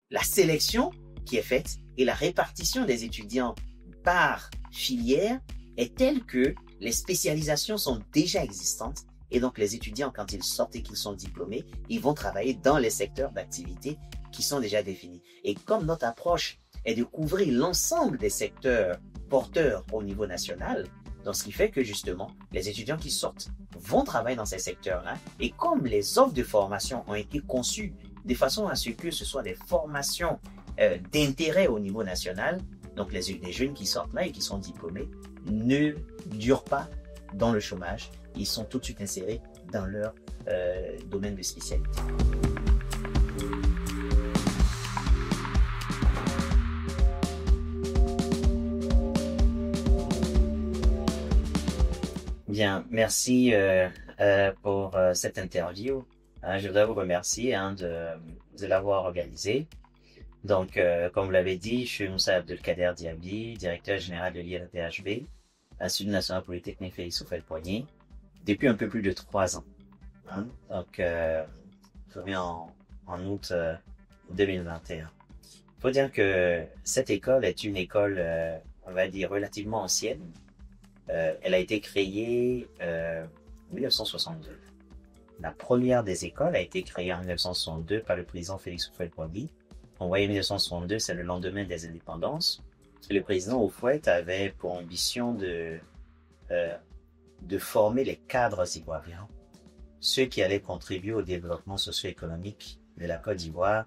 la sélection qui est faite et la répartition des étudiants par filière est telle que les spécialisations sont déjà existantes et donc les étudiants, quand ils sortent et qu'ils sont diplômés, ils vont travailler dans les secteurs d'activité qui sont déjà définis. Et comme notre approche est de couvrir l'ensemble des secteurs porteurs au niveau national, donc ce qui fait que justement, les étudiants qui sortent vont travailler dans ces secteurs-là. Et comme les offres de formation ont été conçues de façon à ce que ce soit des formations d'intérêt au niveau national, donc les jeunes qui sortent là et qui sont diplômés ne durent pas dans le chômage. Ils sont tout de suite insérés dans leur domaine de spécialité. Bien, merci pour cette interview. Je voudrais vous remercier de l'avoir organisée. Donc, comme vous l'avez dit, je suis Moussa Abdelkader Diaby, directeur général de l'IRTHB, Institut national polytechnique Félix Houphouët-Boigny, depuis un peu plus de 3 ans. Donc, je reviens en août 2021. Il faut dire que cette école est une école, on va dire, relativement ancienne. Elle a été créée en 1962. La première des écoles a été créée en 1962 par le président Félix Houphouët-Boigny. On voyait 1962, c'est le lendemain des indépendances. Le président Houphouët avait pour ambition de former les cadres ivoiriens, ceux qui allaient contribuer au développement socio-économique de la Côte d'Ivoire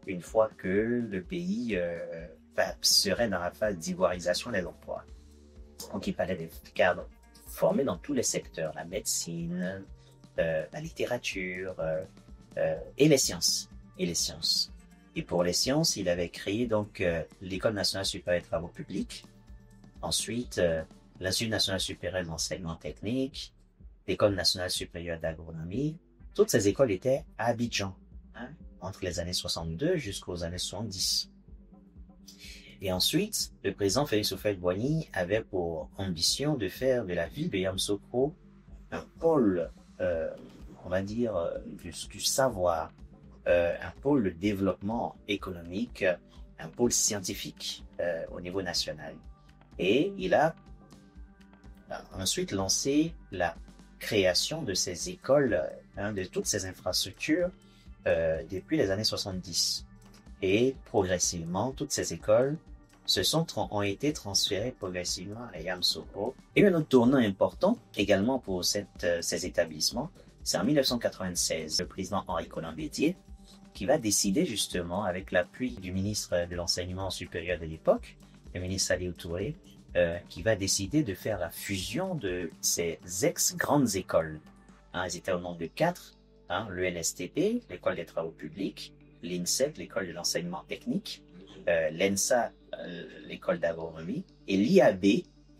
une fois que le pays serait dans la phase d'ivoirisation de l'emploi. Donc il fallait des cadres formés dans tous les secteurs, la médecine, la littérature et les sciences. Et pour les sciences, il avait créé donc l'École nationale supérieure des travaux publics, ensuite l'Institut national supérieur d'enseignement technique, l'École nationale supérieure d'agronomie. Toutes ces écoles étaient à Abidjan, entre les années 62 jusqu'aux années 70. Et ensuite, le président Félix Houphouët-Boigny avait pour ambition de faire de la ville de Yamoussoukro un pôle, on va dire, du savoir, un pôle de développement économique, un pôle scientifique au niveau national. Et il a ensuite lancé la création de ces écoles, de toutes ces infrastructures depuis les années 70. Et progressivement, toutes ces écoles ont été transférées progressivement à Yamoussoukro. Et un autre tournant important également pour ces établissements, c'est en 1996, le président Henri Konan-Bédié qui va décider justement, avec l'appui du ministre de l'Enseignement supérieur de l'époque, le ministre Aliou Touré, qui va décider de faire la fusion de ces ex-grandes écoles. Elles étaient au nombre de 4, l'ENSTP, l'École des travaux publics, l'INSET, l'École de l'enseignement technique, l'ENSA, l'École d'agronomie, et l'IAB,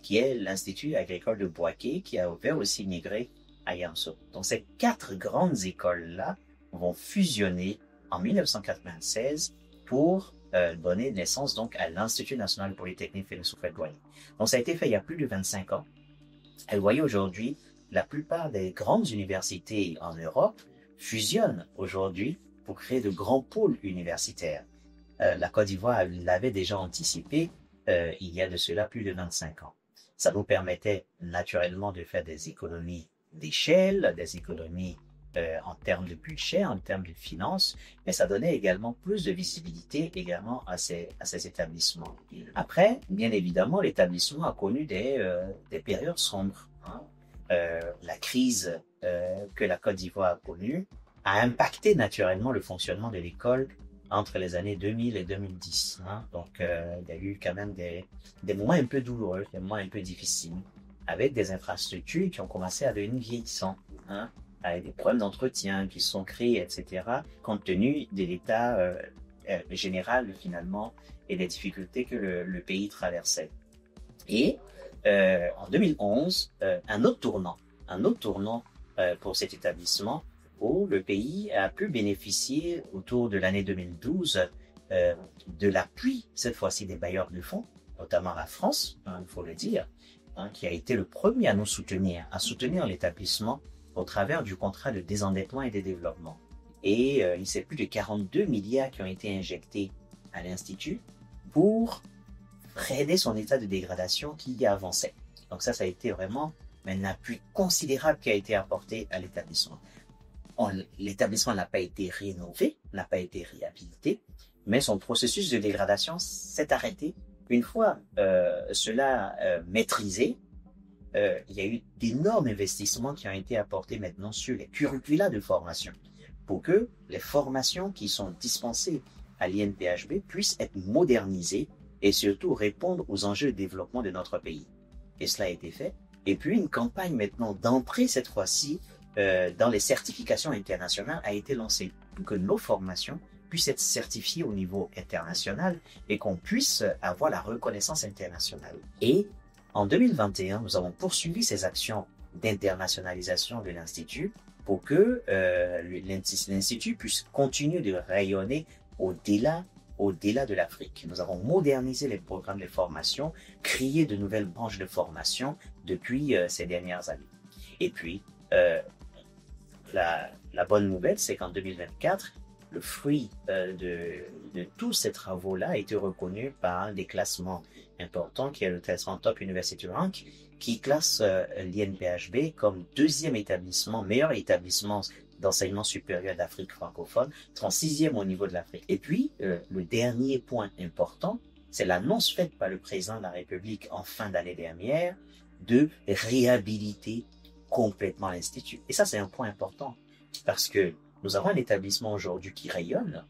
qui est l'Institut agricole de Bouaké, qui a ouvert aussi migré à Yamoussoukro. Donc ces 4 grandes écoles-là vont fusionner en 1996 pour donner naissance donc à l'Institut national polytechnique Félix Houphouët-Boigny. Donc ça a été fait il y a plus de 25 ans. Et vous voyez aujourd'hui, la plupart des grandes universités en Europe fusionnent aujourd'hui pour créer de grands pôles universitaires. La Côte d'Ivoire l'avait déjà anticipé il y a de cela plus de 25 ans. Ça nous permettait naturellement de faire des économies d'échelle, des économies en termes de budget, en termes de finances, mais ça donnait également plus de visibilité également à ces établissements. Après, bien évidemment, l'établissement a connu des périodes sombres. La crise que la Côte d'Ivoire a connue a impacté naturellement le fonctionnement de l'école entre les années 2000 et 2010. Donc, il y a eu quand même des moments un peu douloureux, des moments un peu difficiles, avec des infrastructures qui ont commencé à devenir vieillissantes, avec des problèmes d'entretien qui sont créés, etc., compte tenu de l'état général finalement et des difficultés que le pays traversait. Et en 2011, un autre tournant pour cet établissement où le pays a pu bénéficier autour de l'année 2012 de l'appui, cette fois-ci des bailleurs de fonds, notamment la France, il faut le dire, qui a été le premier à soutenir l'établissement au travers du contrat de désendettement et de développement. Et il s'est plus de 42 milliards qui ont été injectés à l'Institut pour freiner son état de dégradation qui avançait. Donc ça a été vraiment un appui considérable qui a été apporté à l'établissement. L'établissement n'a pas été rénové, n'a pas été réhabilité, mais son processus de dégradation s'est arrêté. Une fois cela maîtrisé, il y a eu d'énormes investissements qui ont été apportés maintenant sur les curricula de formation pour que les formations qui sont dispensées à l'INPHB puissent être modernisées et surtout répondre aux enjeux de développement de notre pays. Et cela a été fait. Et puis une campagne maintenant d'entrée cette fois-ci dans les certifications internationales a été lancée pour que nos formations puissent être certifiées au niveau international et qu'on puisse avoir la reconnaissance internationale. Et en 2021, nous avons poursuivi ces actions d'internationalisation de l'Institut pour que l'Institut puisse continuer de rayonner au-delà de l'Afrique. Nous avons modernisé les programmes de formation, créé de nouvelles branches de formation depuis ces dernières années. Et puis, la bonne nouvelle, c'est qu'en 2024, le fruit de tous ces travaux-là a été reconnu par un des classements importants, qui est le classement Top University Rank, qui classe l'INPHB comme deuxième établissement, meilleur établissement d'enseignement supérieur d'Afrique francophone, 36e au niveau de l'Afrique. Et puis, le dernier point important, c'est l'annonce faite par le président de la République en fin d'année dernière de réhabiliter complètement l'Institut. Et ça, c'est un point important parce que nous avons un établissement aujourd'hui qui rayonne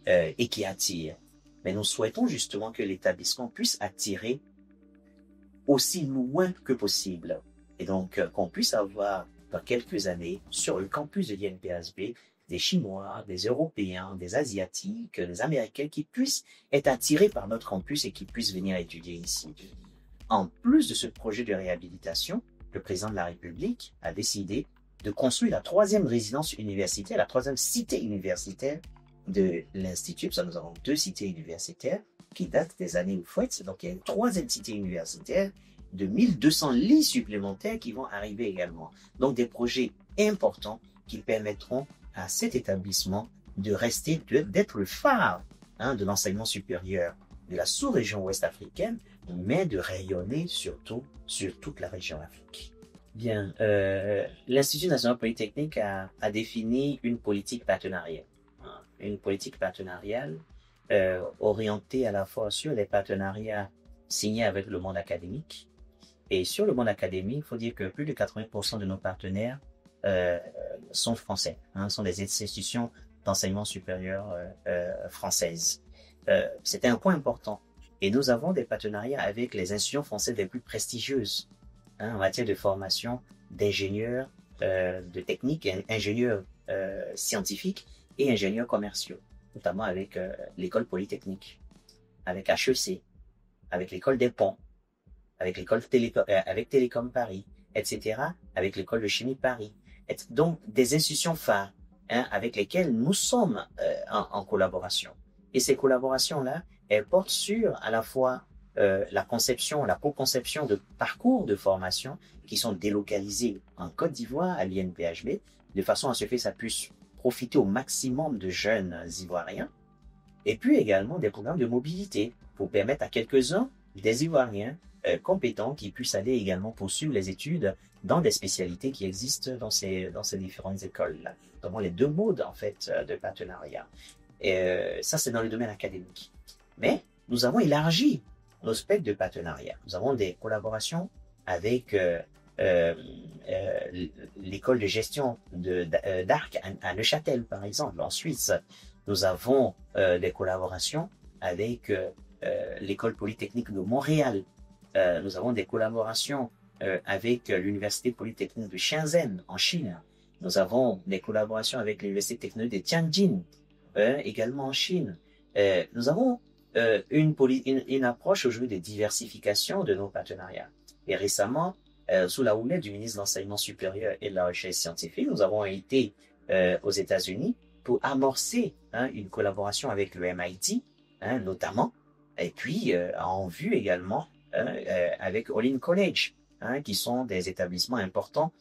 et qui attire. Mais nous souhaitons justement que l'établissement puisse attirer aussi loin que possible. Et donc, qu'on puisse avoir dans quelques années, sur le campus de l'INPHB, des Chinois, des Européens, des Asiatiques, des Américains qui puissent être attirés par notre campus et qui puissent venir étudier ici. En plus de ce projet de réhabilitation, le président de la République a décidé de construire la troisième résidence universitaire, la troisième cité universitaire de l'Institut. Ça, nous avons 2 cités universitaires qui datent des années Houphouët. Donc, il y a une troisième cité universitaire de 1200 lits supplémentaires qui vont arriver également. Donc, des projets importants qui permettront à cet établissement de rester, d'être le phare de l'enseignement supérieur de la sous-région ouest africaine, mais de rayonner surtout sur toute la région Afrique. Bien, l'Institut national polytechnique a défini une politique partenariale. Une politique partenariale orientée à la fois sur les partenariats signés avec le monde académique. Et sur le monde académique, il faut dire que plus de 80% de nos partenaires sont français, sont des institutions d'enseignement supérieur françaises. C'était un point important. Et nous avons des partenariats avec les institutions françaises les plus prestigieuses en matière de formation d'ingénieurs de technique, ingénieurs scientifiques et ingénieurs commerciaux, notamment avec l'école polytechnique, avec HEC, avec l'école des ponts, avec l'école avec Télécom Paris, etc., avec l'école de chimie Paris. Donc, des institutions phares avec lesquelles nous sommes en collaboration. Et ces collaborations-là, elles portent sur à la fois la conception, la co-conception de parcours de formation qui sont délocalisés en Côte d'Ivoire à l'INPHB, de façon à ce que ça puisse profiter au maximum de jeunes Ivoiriens, et puis également des programmes de mobilité pour permettre à quelques-uns des Ivoiriens compétents qui puissent aller également poursuivre les études dans des spécialités qui existent dans ces différentes écoles-là. Donc, les 2 modes, en fait, de partenariat. Et ça, c'est dans le domaine académique. Mais nous avons élargi nos spectres de partenariat. Nous avons des collaborations avec l'école de gestion d'Arc à Neuchâtel, par exemple, en Suisse. Nous avons des collaborations avec l'école polytechnique de Montréal. Nous avons des collaborations avec l'université polytechnique de Shenzhen, en Chine. Nous avons des collaborations avec l'université technologique de Tianjin, également en Chine. Nous avons une approche aujourd'hui de diversification de nos partenariats. Et récemment, sous la houlette du ministre de l'Enseignement supérieur et de la Recherche scientifique, nous avons été aux États-Unis pour amorcer une collaboration avec le MIT, notamment, et puis en vue également avec Olin College, qui sont des établissements importants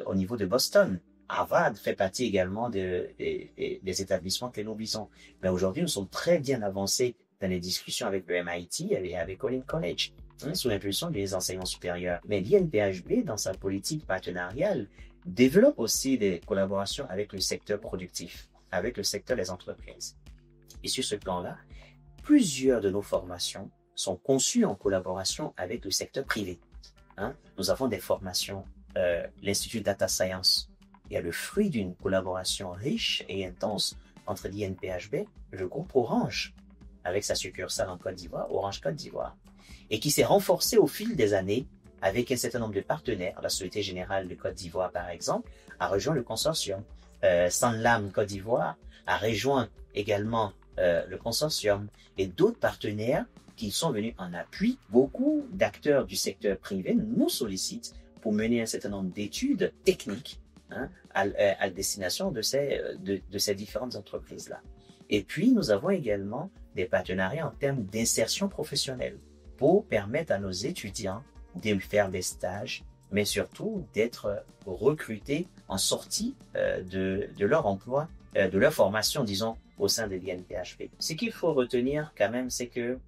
au niveau de Boston. Harvard fait partie également des établissements que nous visons. Mais aujourd'hui, nous sommes très bien avancés dans les discussions avec le MIT et avec Collins College, sous l'impulsion des enseignements supérieurs. Mais l'INPHB, dans sa politique partenariale, développe aussi des collaborations avec le secteur productif, avec le secteur des entreprises. Et sur ce plan-là, plusieurs de nos formations sont conçues en collaboration avec le secteur privé. Nous avons des formations, l'Institut Data Science est le fruit d'une collaboration riche et intense entre l'INPHB, le groupe Orange, avec sa succursale en Côte d'Ivoire, Orange Côte d'Ivoire, et qui s'est renforcée au fil des années avec un certain nombre de partenaires. La Société Générale de Côte d'Ivoire, par exemple, a rejoint le consortium. Sanlam Côte d'Ivoire a rejoint également le consortium et d'autres partenaires qui sont venus en appui. Beaucoup d'acteurs du secteur privé nous sollicitent pour mener un certain nombre d'études techniques à destination de ces différentes entreprises-là. Et puis, nous avons également des partenariats en termes d'insertion professionnelle pour permettre à nos étudiants de faire des stages, mais surtout d'être recrutés en sortie de leur emploi, de leur formation, disons, au sein de l'INPHB. Ce qu'il faut retenir quand même, c'est que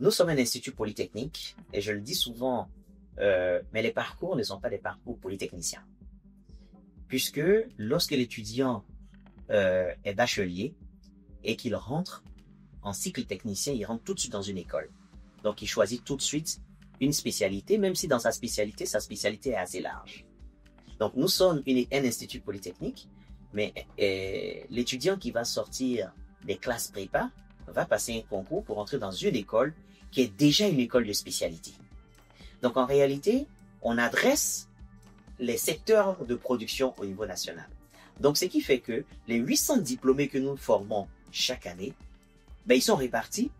nous sommes un institut polytechnique, et je le dis souvent, mais les parcours ne sont pas des parcours polytechniciens. Puisque lorsque l'étudiant est bachelier et qu'il rentre en cycle technicien, il rentre tout de suite dans une école. Donc, il choisit tout de suite une spécialité, même si dans sa spécialité est assez large. Donc, nous sommes un institut polytechnique, mais l'étudiant qui va sortir des classes prépa va passer un concours pour entrer dans une école qui est déjà une école de spécialité. Donc, en réalité, on adresse les secteurs de production au niveau national. Donc, ce qui fait que les 800 diplômés que nous formons chaque année, ils sont répartis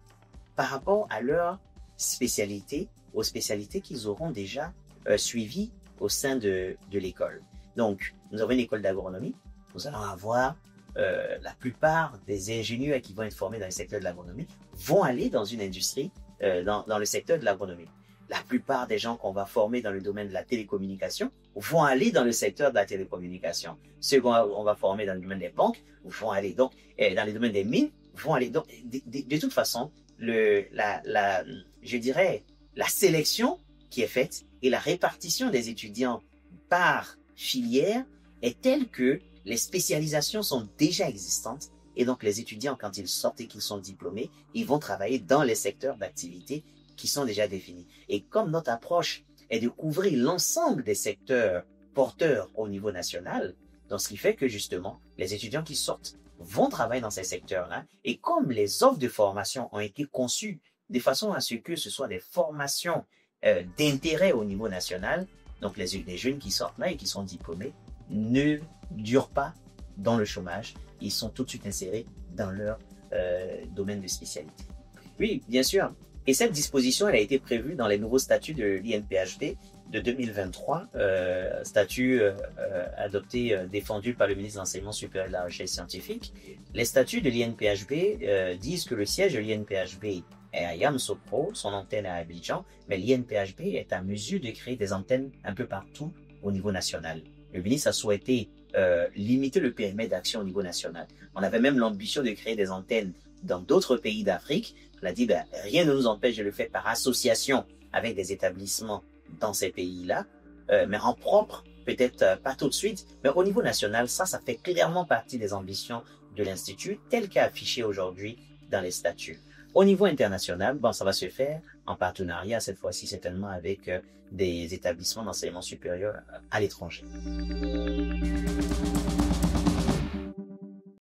par rapport à leur spécialité, aux spécialités qu'ils auront déjà suivies au sein de l'école. Donc, nous avons une école d'agronomie. Nous allons avoir la plupart des ingénieurs qui vont être formés dans le secteur de l'agronomie vont aller dans une industrie, dans le secteur de l'agronomie. La plupart des gens qu'on va former dans le domaine de la télécommunication vont aller dans le secteur de la télécommunication. Ceux qu'on va former dans le domaine des banques vont aller donc dans le domaine des mines vont aller donc de toute façon je dirais la sélection qui est faite et la répartition des étudiants par filière est telle que les spécialisations sont déjà existantes et donc les étudiants, quand ils sortent et qu'ils sont diplômés, ils vont travailler dans les secteurs d'activité qui sont déjà définis. Et comme notre approche est de couvrir l'ensemble des secteurs porteurs au niveau national, donc ce qui fait que justement, les étudiants qui sortent vont travailler dans ces secteurs-là. Et comme les offres de formation ont été conçues de façon à ce que ce soit des formations d'intérêt au niveau national, donc les jeunes qui sortent là et qui sont diplômés ne durent pas dans le chômage, ils sont tout de suite insérés dans leur domaine de spécialité. Oui, bien sûr. Et cette disposition, elle a été prévue dans les nouveaux statuts de l'INPHB de 2023, statuts adoptés, défendus par le ministre de l'Enseignement supérieur et de la Recherche scientifique. Les statuts de l'INPHB disent que le siège de l'INPHB est à Yamoussoukro, son antenne est à Abidjan, mais l'INPHB est à mesure de créer des antennes un peu partout au niveau national. Le ministre a souhaité limiter le périmètre d'action au niveau national. On avait même l'ambition de créer des antennes dans d'autres pays d'Afrique. On a dit, rien ne nous empêche de le faire par association avec des établissements dans ces pays-là, mais en propre, peut-être pas tout de suite, mais au niveau national, ça fait clairement partie des ambitions de l'Institut, tel qu'affiché aujourd'hui dans les statuts. Au niveau international, ça va se faire en partenariat, cette fois-ci certainement avec des établissements d'enseignement supérieur à l'étranger.